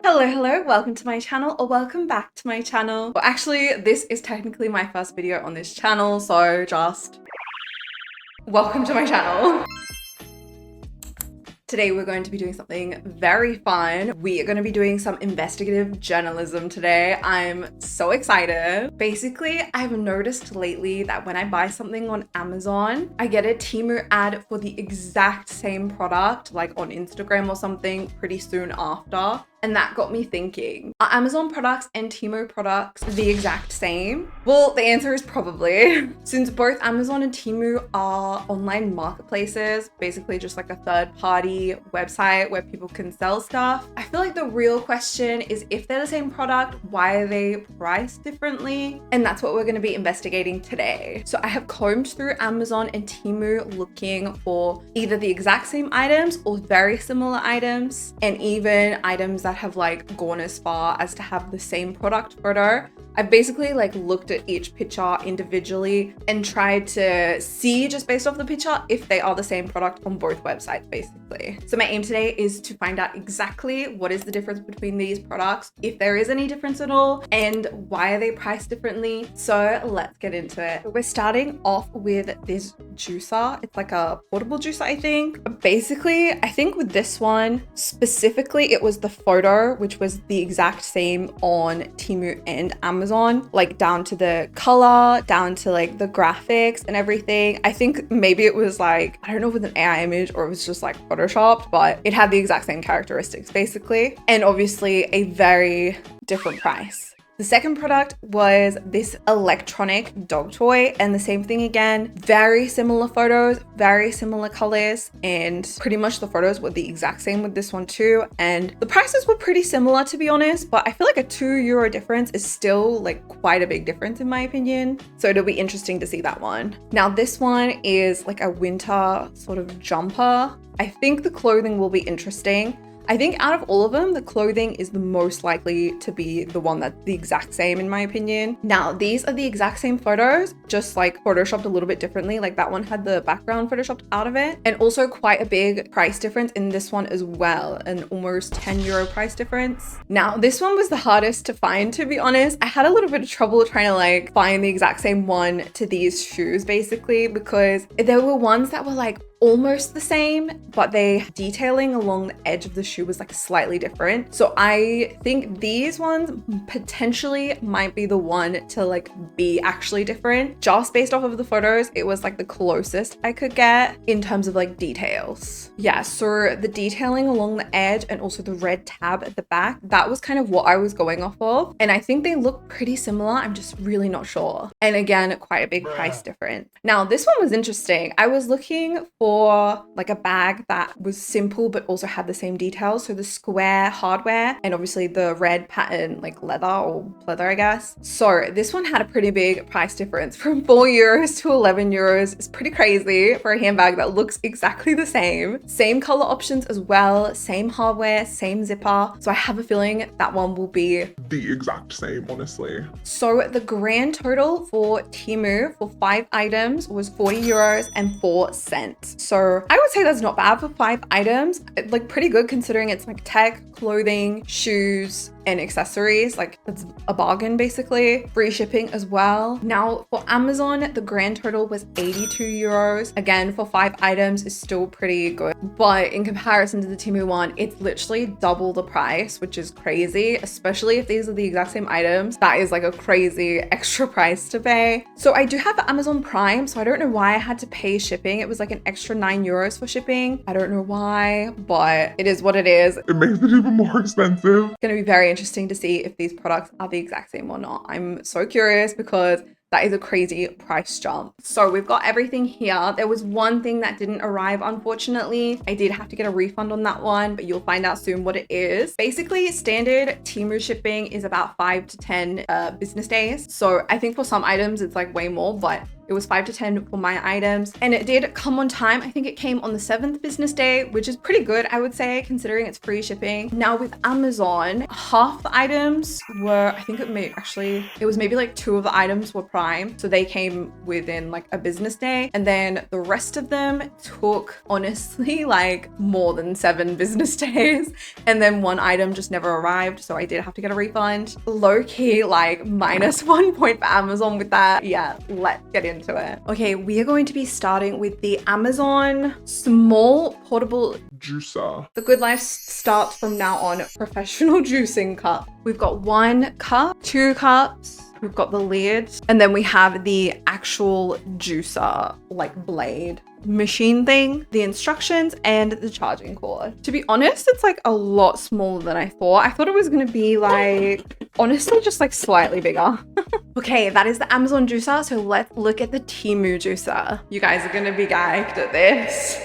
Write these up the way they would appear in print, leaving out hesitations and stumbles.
Hello, welcome to my channel, or welcome back to my channel. Well, actually, this is technically my first video on this channel, so just welcome to my channel. Today we're going to be doing something very fun. We are going to be doing some investigative journalism today. I'm so excited. Basically, I've noticed lately that when I buy something on Amazon, I get a Temu ad for the exact same product, like on Instagram or something, pretty soon after. And that got me thinking, are Amazon products and Temu products the exact same? Well, the answer is probably. Since both Amazon and Temu are online marketplaces, basically just like a third-party website where people can sell stuff, I feel like the real question is, if they're the same product, why are they priced differently? And that's what we're going to be investigating today. So I have combed through Amazon and Temu looking for either the exact same items or very similar items, and even items that have like gone as far as to have the same product photo. I've basically like looked at each picture individually and tried to see, just based off the picture, if they are the same product on both websites basically. So my aim today is to find out exactly what is the difference between these products, if there is any difference at all, and why are they priced differently. So let's get into it. We're starting off with this juicer. It's like a portable juicer, I think. Basically, I think with this one specifically, it was the photo, which was the exact same on Temu and Amazon, like down to the color, down to like the graphics and everything. I think maybe it was like, I don't know if it was an AI image or it was just like photoshopped, but it had the exact same characteristics basically. And obviously a very different price. The second product was this electronic dog toy, and the same thing again, very similar photos, very similar colors, and pretty much the photos were the exact same with this one too. And the prices were pretty similar, to be honest, but I feel like a €2 difference is still like quite a big difference in my opinion. So it'll be interesting to see that one. Now this one is like a winter sort of jumper. I think the clothing will be interesting. I think out of all of them, the clothing is the most likely to be the one that's the exact same in my opinion. Now, these are the exact same photos, just like photoshopped a little bit differently. Like that one had the background photoshopped out of it, and also quite a big price difference in this one as well, an almost €10 price difference. Now, this one was the hardest to find, to be honest. I had a little bit of trouble trying to like find the exact same one to these shoes basically, because there were ones that were like almost the same, but the detailing along the edge of the shoe was like slightly different. So I think these ones potentially might be the one to like be actually different. Just based off of the photos, it was like the closest I could get in terms of like details. Yeah, so the detailing along the edge and also the red tab at the back, that was kind of what I was going off of. And I think they look pretty similar. I'm just really not sure. And again, quite a big price difference. Now, this one was interesting. I was looking for like a bag that was simple but also had the same details, so the square hardware and obviously the red pattern like leather or pleather, I guess. So this one had a pretty big price difference from €4 to €11. It's pretty crazy for a handbag that looks exactly the same color options as well, same hardware, same zipper. So I have a feeling that one will be the exact same, honestly. So the grand total for Temu for 5 items was €40.04. So I would say that's not bad for 5 items. Like pretty good considering it's like tech, clothing, shoes, and accessories. Like that's a bargain basically. Free shipping as well. Now for Amazon, the grand total was €82. Again, for 5 items is still pretty good. But in comparison to the Temu one, it's literally double the price, which is crazy, especially if these are the exact same items. That is like a crazy extra price to pay. So I do have Amazon Prime, so I don't know why I had to pay shipping. It was like an extra €9 for shipping. I don't know why, but it is what it is. It makes it even more expensive. It's gonna be very interesting to see if these products are the exact same or not. I'm so curious because that is a crazy price jump. So we've got everything here. There was one thing that didn't arrive, unfortunately. I did have to get a refund on that one, but you'll find out soon what it is. Basically, standard Temu shipping is about 5 to 10 business days. So I think for some items, it's like way more, but It was 5 to 10 for my items, and it did come on time. I think it came on the 7th business day, which is pretty good, I would say, considering it's free shipping. Now with Amazon, half the items were, I think it was maybe like 2 of the items were Prime, so they came within like a business day, and then the rest of them took honestly like more than 7 business days, and then one item just never arrived, so I did have to get a refund. Low key like -1 point for Amazon with that. Yeah, let's get into it. Okay, we are going to be starting with the Amazon small portable Juicer. The Good Life starts from now on professional juicing cup. We've got 1 cup, 2 cups, we've got the lid, and then we have the actual juicer, like blade machine thing, the instructions, and the charging cord. To be honest, it's like a lot smaller than I thought. I thought it was gonna be like, honestly, just like slightly bigger. Okay, that is the Amazon juicer. So let's look at the Temu juicer. You guys are gonna be gagged at this.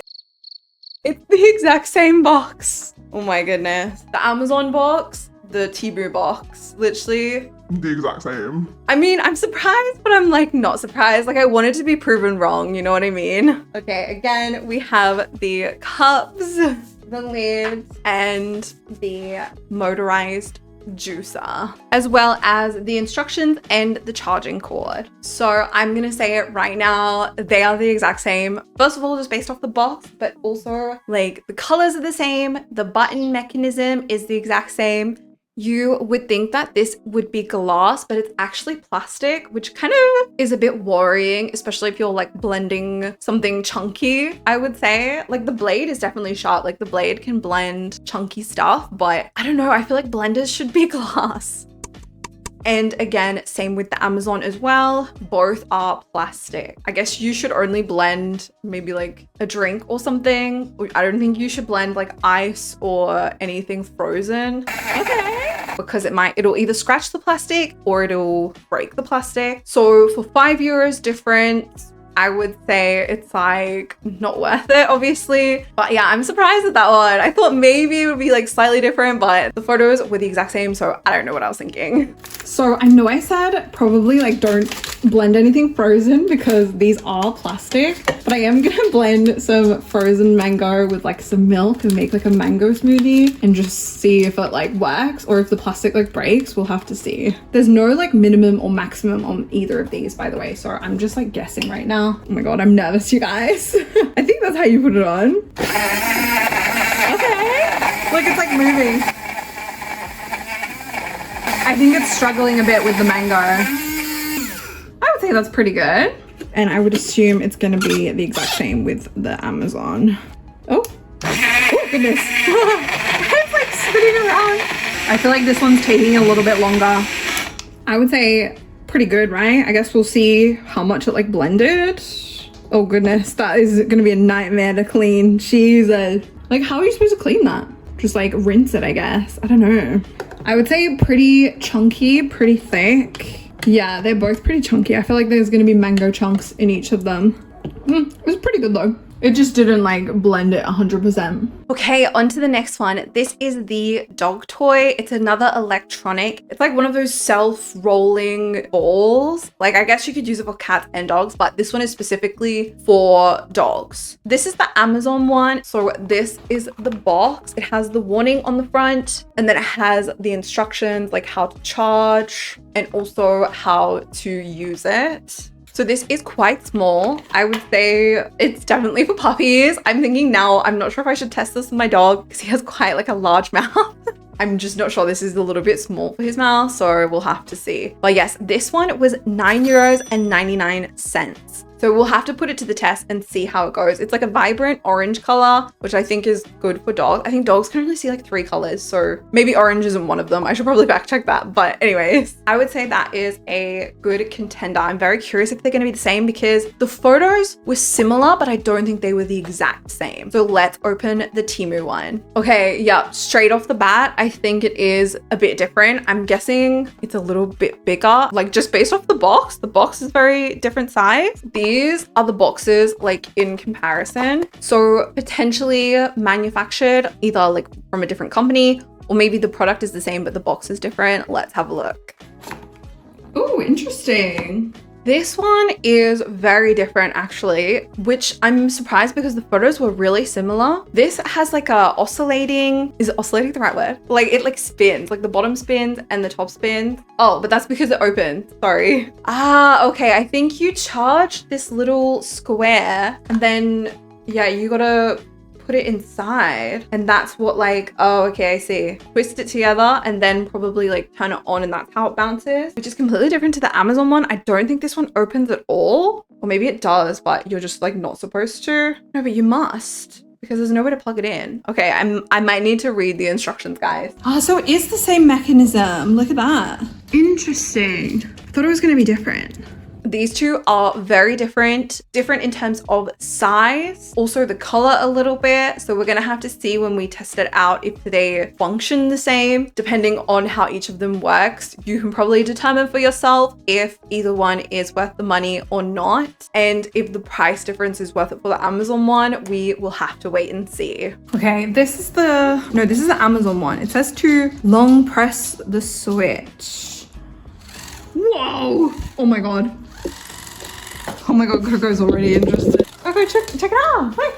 It's the exact same box. Oh my goodness. The Amazon box, the Temu box, literally The exact same. I mean, I'm surprised, but I'm like not surprised. Like I wanted to be proven wrong, you know what I mean? Okay, again, we have the cups, the lids, and the motorized juicer, as well as the instructions and the charging cord. So I'm gonna say it right now, they are the exact same. First of all, just based off the box, but also like the colors are the same, the button mechanism is the exact same. You would think that this would be glass, but it's actually plastic, which kind of is a bit worrying, especially if you're like blending something chunky, I would say. Like the blade is definitely sharp, like the blade can blend chunky stuff, but I don't know, I feel like blenders should be glass. And again, same with the Amazon as well. Both are plastic. I guess you should only blend maybe like a drink or something. I don't think you should blend like ice or anything frozen. Okay. Because it'll either scratch the plastic or it'll break the plastic. So for €5 difference, I would say it's like not worth it, obviously. But yeah, I'm surprised at that one. I thought maybe it would be like slightly different, but the photos were the exact same, so I don't know what I was thinking. So I know I said probably like don't blend anything frozen because these are plastic, but I am gonna blend some frozen mango with like some milk and make like a mango smoothie and just see if it like works or if the plastic like breaks. We'll have to see. There's no like minimum or maximum on either of these, by the way, so I'm just like guessing right now. Oh my god, I'm nervous, you guys. I think that's how you put it on. Okay. Look, it's like moving. I think it's struggling a bit with the mango. I would say that's pretty good. And I would assume it's gonna be the exact same with the Amazon. Oh goodness. It's like spinning around. I feel like this one's taking a little bit longer. I would say pretty good, right? I guess we'll see how much it like blended. Oh goodness, that is gonna be a nightmare to clean. Jesus. Like how are you supposed to clean that? Just like rinse it, I guess. I don't know. I would say pretty chunky, pretty thick. Yeah, they're both pretty chunky. I feel like there's gonna be mango chunks in each of them. It was pretty good though. It just didn't like blend it 100%. Okay, on to the next one. This is the dog toy. It's another electronic. It's like one of those self-rolling balls. Like I guess you could use it for cats and dogs, but this one is specifically for dogs. This is the Amazon one. So this is the box. It has the warning on the front, and then it has the instructions like how to charge and also how to use it. So this is quite small. I would say it's definitely for puppies. I'm thinking now, I'm not sure if I should test this with my dog because he has quite like a large mouth. I'm just not sure. This is a little bit small for his mouth, so we'll have to see. But yes, this one was €9.99. So we'll have to put it to the test and see how it goes. It's like a vibrant orange color, which I think is good for dogs. I think dogs can only see like 3 colors, so maybe orange isn't one of them. I should probably back check that. But anyways, I would say that is a good contender. I'm very curious if they're gonna be the same because the photos were similar, but I don't think they were the exact same. So let's open the Temu one. Okay, yeah, straight off the bat, I think it is a bit different. I'm guessing it's a little bit bigger, like just based off the box. The box is very different size. These are the boxes like in comparison. So potentially manufactured either like from a different company or maybe the product is the same, but the box is different. Let's have a look. Oh, interesting. This one is very different actually, which I'm surprised because the photos were really similar. This has like a oscillating, is oscillating the right word? Like it like spins, like the bottom spins and the top spins. Oh, but that's because it opens, sorry. Ah, okay, I think you charge this little square and then, yeah, you gotta put it inside and that's what like, oh, okay, I see. Twist it together and then probably like turn it on and that's how it bounces, which is completely different to the Amazon one. I don't think this one opens at all, or maybe it does, but you're just like not supposed to. No, but you must, because there's no way to plug it in. Okay, I might need to read the instructions, guys. Oh, so it is the same mechanism. Look at that. Interesting. I thought it was gonna be different. These two are very different in terms of size, also the color a little bit. So we're gonna have to see when we test it out if they function the same, depending on how each of them works. You can probably determine for yourself if either one is worth the money or not. And if the price difference is worth it for the Amazon one, we will have to wait and see. Okay, this is the Amazon one. It says to long press the switch. Whoa! Oh my God. Oh my God, Coco's already interested. Okay, check it out. Wait.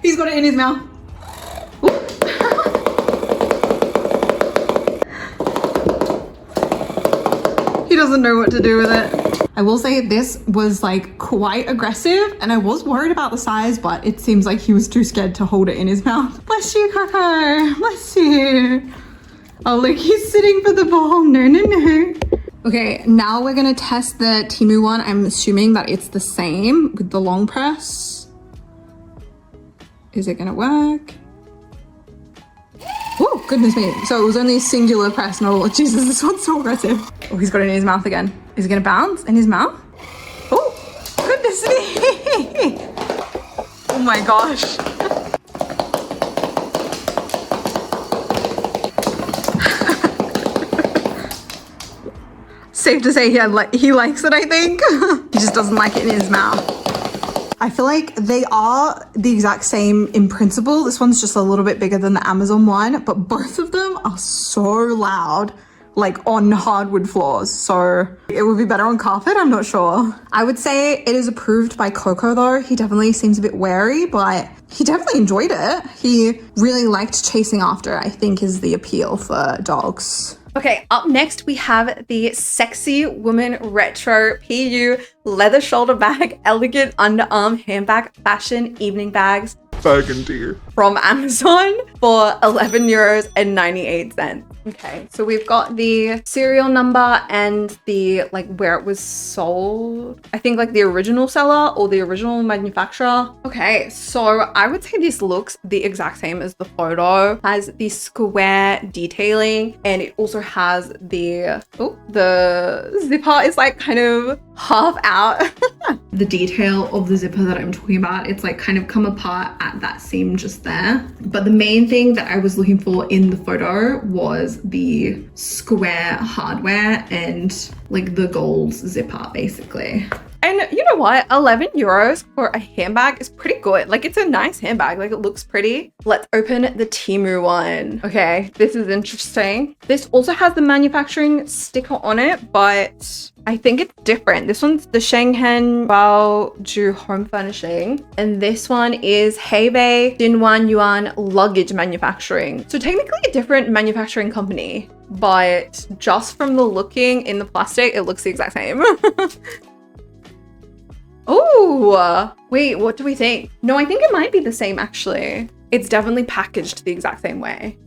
He's got it in his mouth. He doesn't know what to do with it. I will say this was like quite aggressive and I was worried about the size, but it seems like he was too scared to hold it in his mouth. Bless you, Coco. Bless you. Oh, look, he's sitting for the ball. No. Okay, now we're gonna test the Temu one. I'm assuming that it's the same with the long press. Is it gonna work? Oh, goodness me. So it was only a singular press, not all. Jesus, this one's so aggressive. Oh, he's got it in his mouth again. Is it gonna bounce in his mouth? Oh, goodness me. Oh my gosh. Safe to say he likes it, I think. He just doesn't like it in his mouth. I feel like they are the exact same in principle. This one's just a little bit bigger than the Amazon one, but both of them are so loud, like on hardwood floors. So it would be better on carpet, I'm not sure. I would say it is approved by Coco though. He definitely seems a bit wary, but he definitely enjoyed it. He really liked chasing after, I think is the appeal for dogs. Okay, up next we have the Sexy Woman Retro PU Leather Shoulder Bag Elegant Underarm Handbag Fashion Evening Bags Burgundy. from Amazon for €11.98. Okay, so we've got the serial number and the like where it was sold. I think like the original seller or the original manufacturer. Okay, so I would say this looks the exact same as the photo. Has the square detailing and it also has the zipper is like kind of half out. The detail of the zipper that I'm talking about, it's like kind of come apart at that seam just there. But the main thing that I was looking for in the photo was the square hardware and like the gold zipper basically. And you know what? €11 for a handbag is pretty good. Like it's a nice handbag, like it looks pretty. Let's open the Temu one. Okay, this is interesting. This also has the manufacturing sticker on it, but I think it's different. This one's the Shenghen Baoju Home Furnishing. And this one is Hebei Jinwan Yuan Luggage Manufacturing. So technically a different manufacturing company, but just from the looking in the plastic, it looks the exact same. Oh, wait, what do we think? No, I think it might be the same actually. It's definitely packaged the exact same way.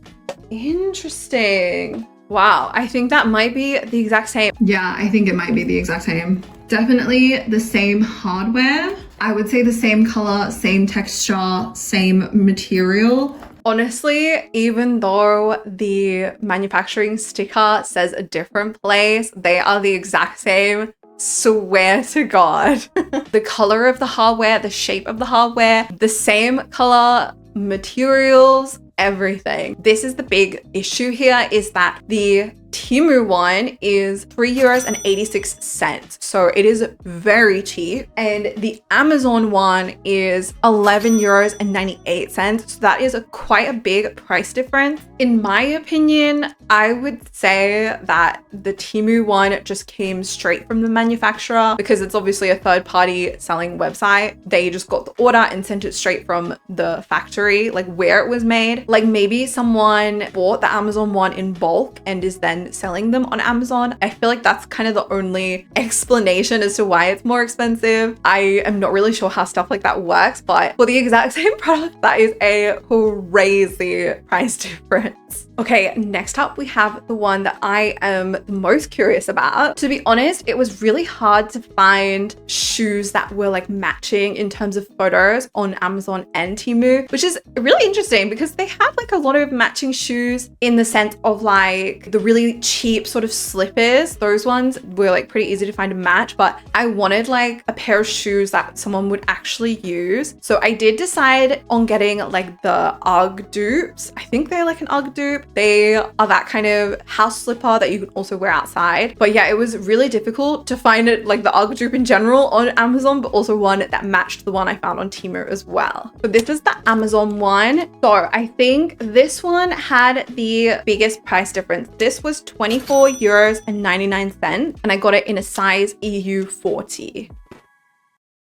Interesting. Wow, I think that might be the exact same. Yeah, I think it might be the exact same. Definitely the same hardware. I would say the same color, same texture, same material. Honestly, even though the manufacturing sticker says a different place, they are the exact same. Swear to God. The color of the hardware, the shape of the hardware, the same color, materials, everything. This is the big issue here, is that the Temu one is €3.86. So it is very cheap. And the Amazon one is €11.98. So that is quite a big price difference. In my opinion, I would say that the Temu one just came straight from the manufacturer because it's obviously a third-party selling website. They just got the order and sent it straight from the factory, like where it was made. Like maybe someone bought the Amazon one in bulk and is then selling them on Amazon. I feel like that's kind of the only explanation as to why it's more expensive. I am not really sure how stuff like that works, but for the exact same product, that is a crazy price difference. Okay, next up we have the one that I am the most curious about. To be honest, it was really hard to find shoes that were like matching in terms of photos on Amazon and Temu, which is really interesting because they have like a lot of matching shoes in the sense of like the really cheap sort of slippers. Those ones were like pretty easy to find a match, but I wanted like a pair of shoes that someone would actually use. So I did decide on getting like the UGG dupes. I think they're like an UGG dupe. They are that kind of house slipper that you can also wear outside. But yeah, it was really difficult to find it, like the UGG dupe in general on Amazon, but also one that matched the one I found on Temu as well. So this is the Amazon one. So I think this one had the biggest price difference. This was €24.99 and I got it in a size EU40.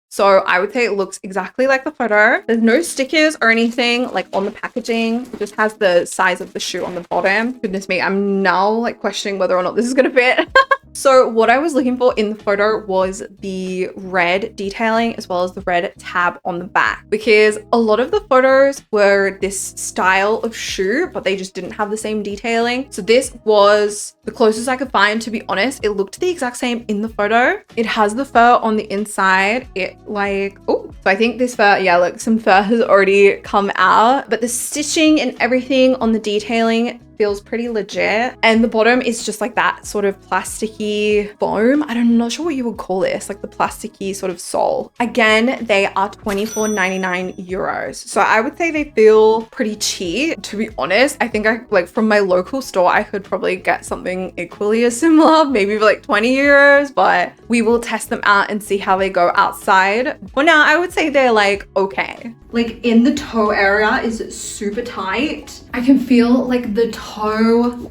So I would say it looks exactly like the photo. There's no stickers or anything like on the packaging. It just has the size of the shoe on the bottom. Goodness me, I'm now like questioning whether or not this is gonna fit. So what I was looking for in the photo was the red detailing as well as the red tab on the back, because a lot of the photos were this style of shoe, but they just didn't have the same detailing. So this was the closest I could find, to be honest. It looked the exact same in the photo. It has the fur on the inside. It like, oh, so I think this fur, yeah, look, some fur has already come out, but the stitching and everything on the detailing feels pretty legit. And the bottom is just like that sort of plasticky foam. I'm not sure what you would call this, like the plasticky sort of sole. Again, they are €24.99. So I would say they feel pretty cheap. To be honest, I think I like from my local store, I could probably get something equally as similar, maybe for like €20, but we will test them out and see how they go outside. For now, I would say they're like, okay. Like in the toe area is super tight. I can feel like the toe,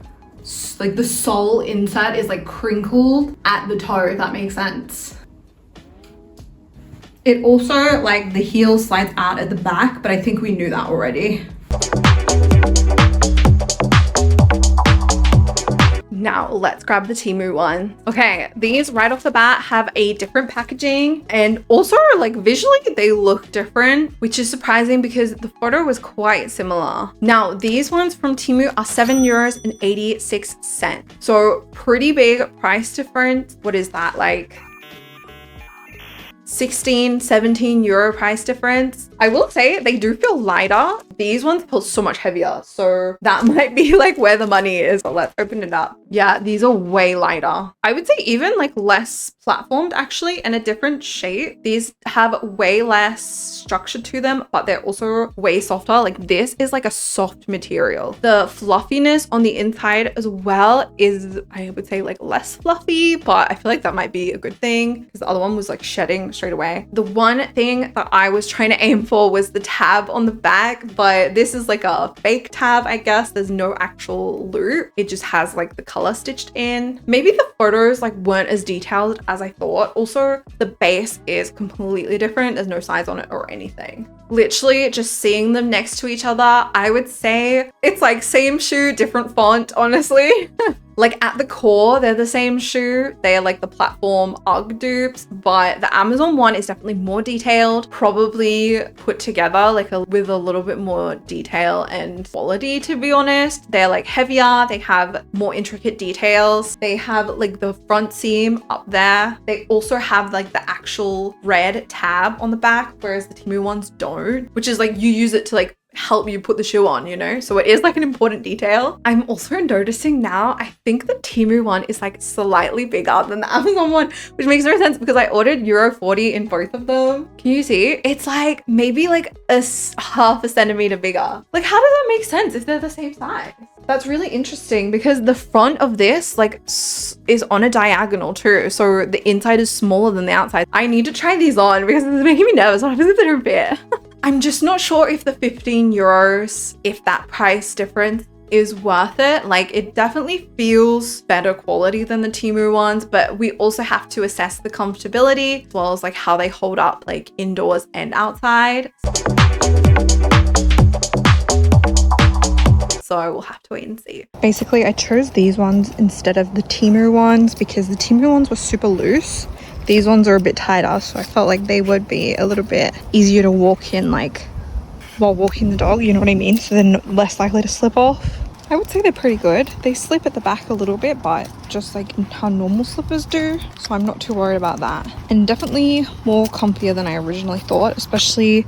like the sole inside is like crinkled at the toe, if that makes sense. It also, like the heel slides out at the back, but I think we knew that already. Now let's grab the Temu one. Okay, these right off the bat have a different packaging and also like visually they look different, which is surprising because the photo was quite similar. Now these ones from Temu are €7.86. So pretty big price difference. What is that, like 16-17 euro price difference? I will say they do feel lighter. These ones feel so much heavier, so that might be like where the money is. But let's open it up. Yeah, these are way lighter. I would say even like less platformed actually, and a different shape. These have way less structure to them, but they're also way softer. Like this is like a soft material. The fluffiness on the inside as well is, I would say, like less fluffy, but I feel like that might be a good thing because the other one was like shedding straight away. The one thing that I was trying to aim for was the tab on the back, but this is like a fake tab, I guess. There's no actual loop. It just has like the color stitched in. Maybe the photos like weren't as detailed as I thought. Also, the base is completely different. There's no size on it or anything. Literally just seeing them next to each other, I would say it's like same shoe, different font, honestly. Like at the core, they're the same shoe. They are like the platform UGG dupes, but the Amazon one is definitely more detailed, probably put together like with a little bit more detail and quality, to be honest. They're like heavier. They have more intricate details. They have like the front seam up there. They also have like the actual red tab on the back, whereas the Temu ones don't, which is like you use it to like help you put the shoe on, you know? So it is like an important detail. I'm also noticing now, I think the Temu one is like slightly bigger than the Amazon one, which makes no sense because I ordered €40 in both of them. Can you see? It's like maybe like half a centimeter bigger. Like how does that make sense if they're the same size? That's really interesting because the front of this like is on a diagonal too. So the inside is smaller than the outside. I need to try these on because it's making me nervous. What happens if they don't fit? I'm just not sure if the 15 euros, if that price difference is worth it. Like it definitely feels better quality than the Temu ones, but we also have to assess the comfortability as well as like how they hold up like indoors and outside. So we'll have to wait and see. Basically, I chose these ones instead of the Temu ones because the Temu ones were super loose. These ones are a bit tighter, so I felt like they would be a little bit easier to walk in like while walking the dog, you know what I mean? So they're less likely to slip off. I would say they're pretty good. They slip at the back a little bit, but just like how normal slippers do. So I'm not too worried about that. And definitely more comfier than I originally thought, especially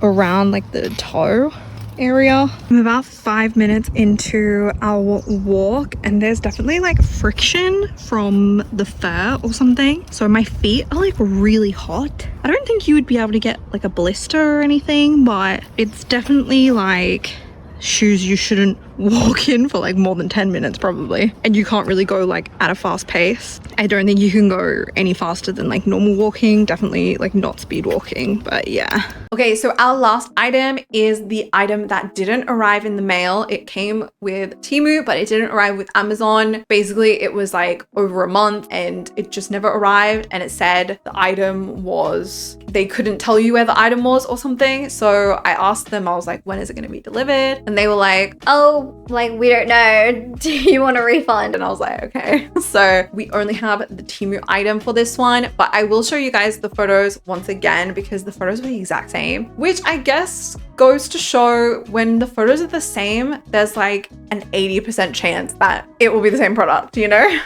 around like the toe area. I'm about 5 minutes into our walk and there's definitely like friction from the fur or something. So my feet are like really hot. I don't think you would be able to get like a blister or anything, but it's definitely like shoes you shouldn't walk in for like more than 10 minutes probably, and you can't really go like at a fast pace. I don't think you can go any faster than like normal walking, definitely like not speed walking, but yeah. Okay, so our last item is the item that didn't arrive in the mail. It came with Temu, but it didn't arrive with Amazon. Basically, it was like over a month and it just never arrived. And it said the item was, they couldn't tell you where the item was or something. So I asked them, I was like, when is it going to be delivered? And they were like, oh, like, we don't know. Do you want a refund? And I was like, okay. So we only have the Temu item for this one, but I will show you guys the photos once again because the photos were the exact same, which I guess goes to show when the photos are the same, there's like an 80% chance that it will be the same product, you know?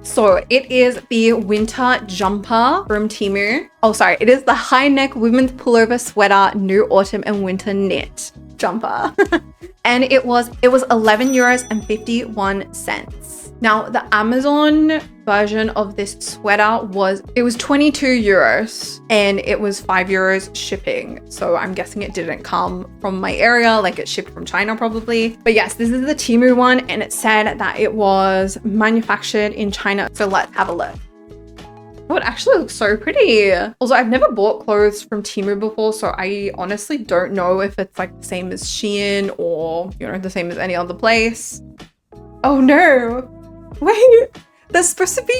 So it is the winter jumper from Temu. Oh, sorry. It is the high neck women's pullover sweater, new autumn and winter knit jumper. And it was 11.51 euros. Now the Amazon version of this sweater was 22 euros and it was 5 euros shipping. So I'm guessing it didn't come from my area, like it shipped from China probably. But yes, this is the Temu one and it said that it was manufactured in China. So let's have a look. Oh, it actually looks so pretty. Also, I've never bought clothes from Temu before, so I honestly don't know if it's like the same as Shein or, you know, the same as any other place. Oh no. Wait, there's supposed to be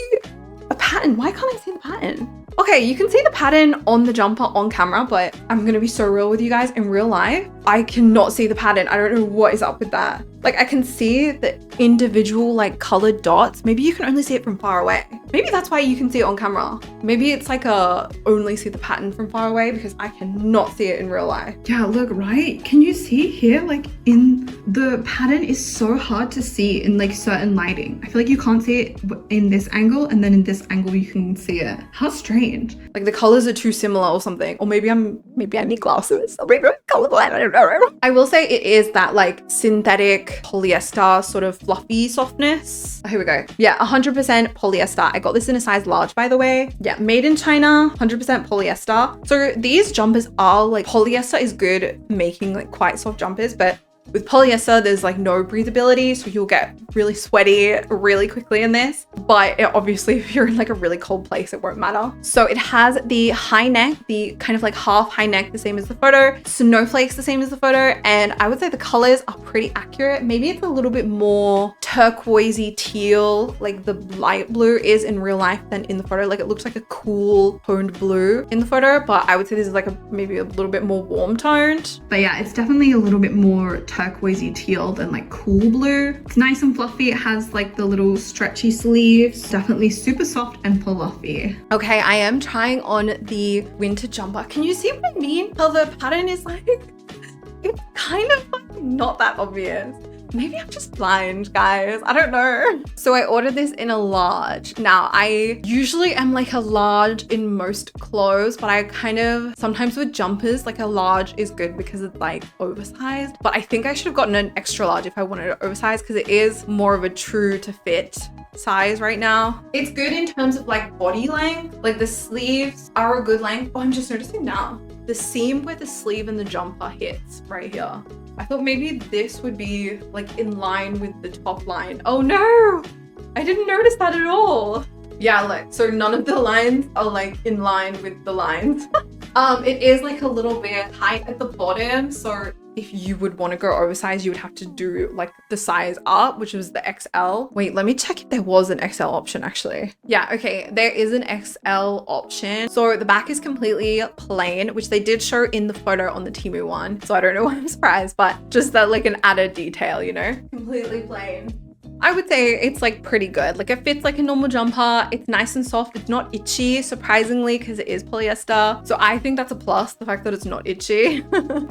a pattern. Why can't I see the pattern? Okay, you can see the pattern on the jumper on camera, but I'm gonna be so real with you guys. In real life, I cannot see the pattern. I don't know what is up with that. Like I can see the individual like colored dots. Maybe you can only see it from far away. Maybe that's why you can see it on camera. Maybe it's like only see the pattern from far away because I cannot see it in real life. Yeah, look, right? Can you see here? Like in the pattern is so hard to see in like certain lighting. I feel like you can't see it in this angle and then in this angle you can see it. How strange. Like the colors are too similar or something. Or maybe I need glasses. I will say it is that like synthetic polyester sort of fluffy softness. Here we go. Yeah, 100% polyester. I got this in a size large, by the way. Yeah, made in China, 100% polyester. So these jumpers are like, polyester is good at making like quite soft jumpers, but with polyester, there's like no breathability, so you'll get really sweaty really quickly in this. But obviously, if you're in like a really cold place, it won't matter. So it has the high neck, the kind of like half high neck, the same as the photo, snowflakes the same as the photo, and I would say the colors are pretty accurate. Maybe it's a little bit more turquoisey teal, like the light blue is in real life than in the photo. Like it looks like a cool toned blue in the photo, but I would say this is like maybe a little bit more warm toned. But yeah, it's definitely a little bit more turquoisey teal than like cool blue. It's nice and fluffy. It has like the little stretchy sleeves. Definitely super soft and fluffy. Okay, I am trying on the winter jumper. Can you see what I mean? How the pattern is like, it's kind of like not that obvious. Maybe I'm just blind, guys. I don't know. So I ordered this in a large. Now, I usually am like a large in most clothes, but I kind of, sometimes with jumpers, like a large is good because it's like oversized. But I think I should have gotten an extra large if I wanted it oversized because it is more of a true to fit size right now. It's good in terms of like body length. Like the sleeves are a good length. Oh, I'm just noticing now. The seam where the sleeve and the jumper hits right here I thought maybe this would be like in line with the top line. Oh no, I didn't notice that at all. Yeah, look, so none of the lines are like in line with the lines. It is like a little bit tight at the bottom, so if you would want to go oversized, you would have to do like the size up, which was the XL. Wait, let me check if there was an XL option actually. Yeah, okay, there is an XL option. So the back is completely plain, which they did show in the photo on the Temu one. So I don't know why I'm surprised, but just that like an added detail, you know? Completely plain. I would say it's like pretty good. Like it fits like a normal jumper. It's nice and soft. It's not itchy, surprisingly, because it is polyester. So I think that's a plus, the fact that it's not itchy.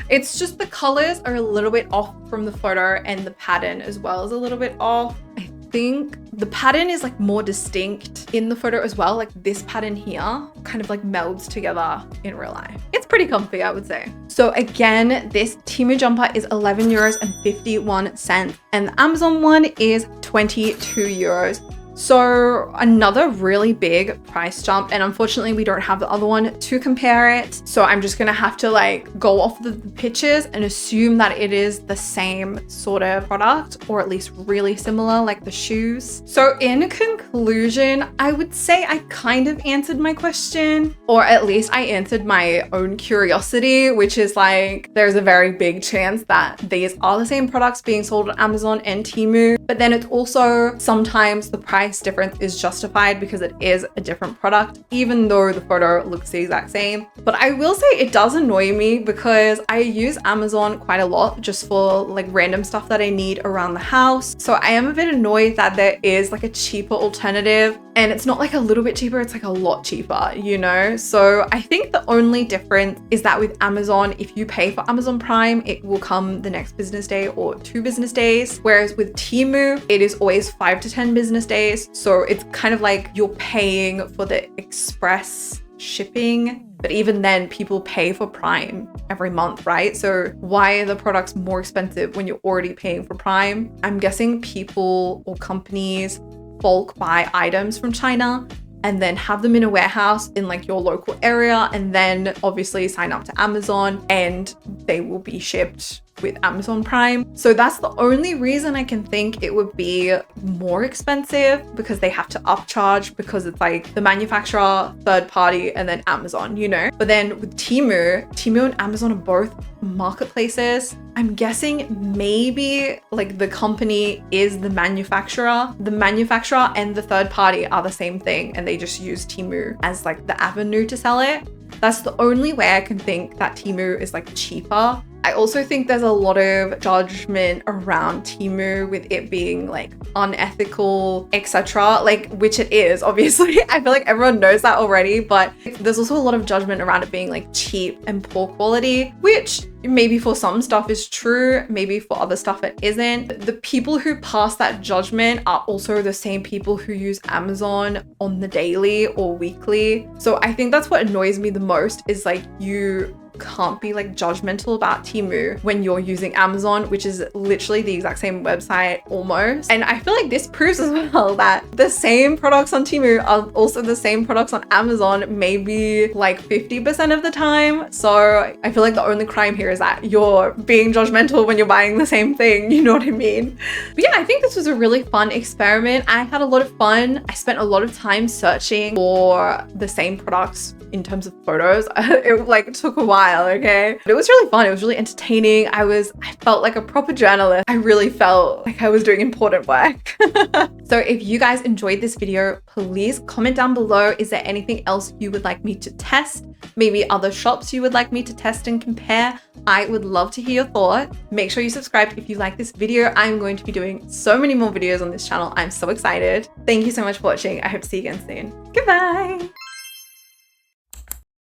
It's just the colors are a little bit off from the photo, and the pattern as well is a little bit off. I think the pattern is like more distinct in the photo as well. Like this pattern here kind of like melds together in real life. It's pretty comfy, I would say. So again, this Temu jumper is 11 euros and 51 cents, and the Amazon one is 22 euros. So another really big price jump, and unfortunately we don't have the other one to compare it. So I'm just gonna have to like go off the pictures and assume that it is the same sort of product, or at least really similar, like the shoes. So in conclusion, I would say I kind of answered my question, or at least I answered my own curiosity, which is like, there's a very big chance that these are the same products being sold on Amazon and Temu, but then it's also sometimes the price difference is justified because it is a different product, even though the photo looks the exact same. But I will say it does annoy me because I use Amazon quite a lot just for like random stuff that I need around the house. So I am a bit annoyed that there is like a cheaper alternative, and it's not like a little bit cheaper, it's like a lot cheaper, you know? So I think the only difference is that with Amazon, if you pay for Amazon Prime, it will come the next business day or 2 business days. Whereas with Temu, it is always 5 to 10 business days. So it's kind of like you're paying for the express shipping, but even then people pay for Prime every month, right? So why are the products more expensive when you're already paying for Prime? I'm guessing people or companies bulk buy items from China and then have them in a warehouse in like your local area, and then obviously sign up to Amazon and they will be shipped with Amazon Prime. So that's the only reason I can think it would be more expensive, because they have to upcharge because it's like the manufacturer, third party, and then Amazon, you know? But then with Temu and Amazon are both marketplaces. I'm guessing maybe like the company is the manufacturer. The manufacturer and the third party are the same thing, and they just use Temu as like the avenue to sell it. That's the only way I can think that Temu is like cheaper. I also think there's a lot of judgment around Temu with it being like unethical, etc. Like, which it is, obviously. I feel like everyone knows that already, but there's also a lot of judgment around it being like cheap and poor quality, which maybe for some stuff is true, maybe for other stuff it isn't. The people who pass that judgment are also the same people who use Amazon on the daily or weekly. So I think that's what annoys me the most, is like you can't be like judgmental about Temu when you're using Amazon, which is literally the exact same website almost. And I feel like this proves as well that the same products on Temu are also the same products on Amazon, maybe like 50% of the time. So I feel like the only crime here is that you're being judgmental when you're buying the same thing, you know what I mean? But yeah, I think this was a really fun experiment. I had a lot of fun. I spent a lot of time searching for the same products in terms of photos. It like took a while, okay? But it was really fun. It was really entertaining. I felt like a proper journalist. I really felt like I was doing important work. So if you guys enjoyed this video, please comment down below. Is there anything else you would like me to test? Maybe other shops you would like me to test and compare? I would love to hear your thoughts. Make sure you subscribe if you like this video. I'm going to be doing so many more videos on this channel. I'm so excited. Thank you so much for watching. I hope to see you again soon. Goodbye.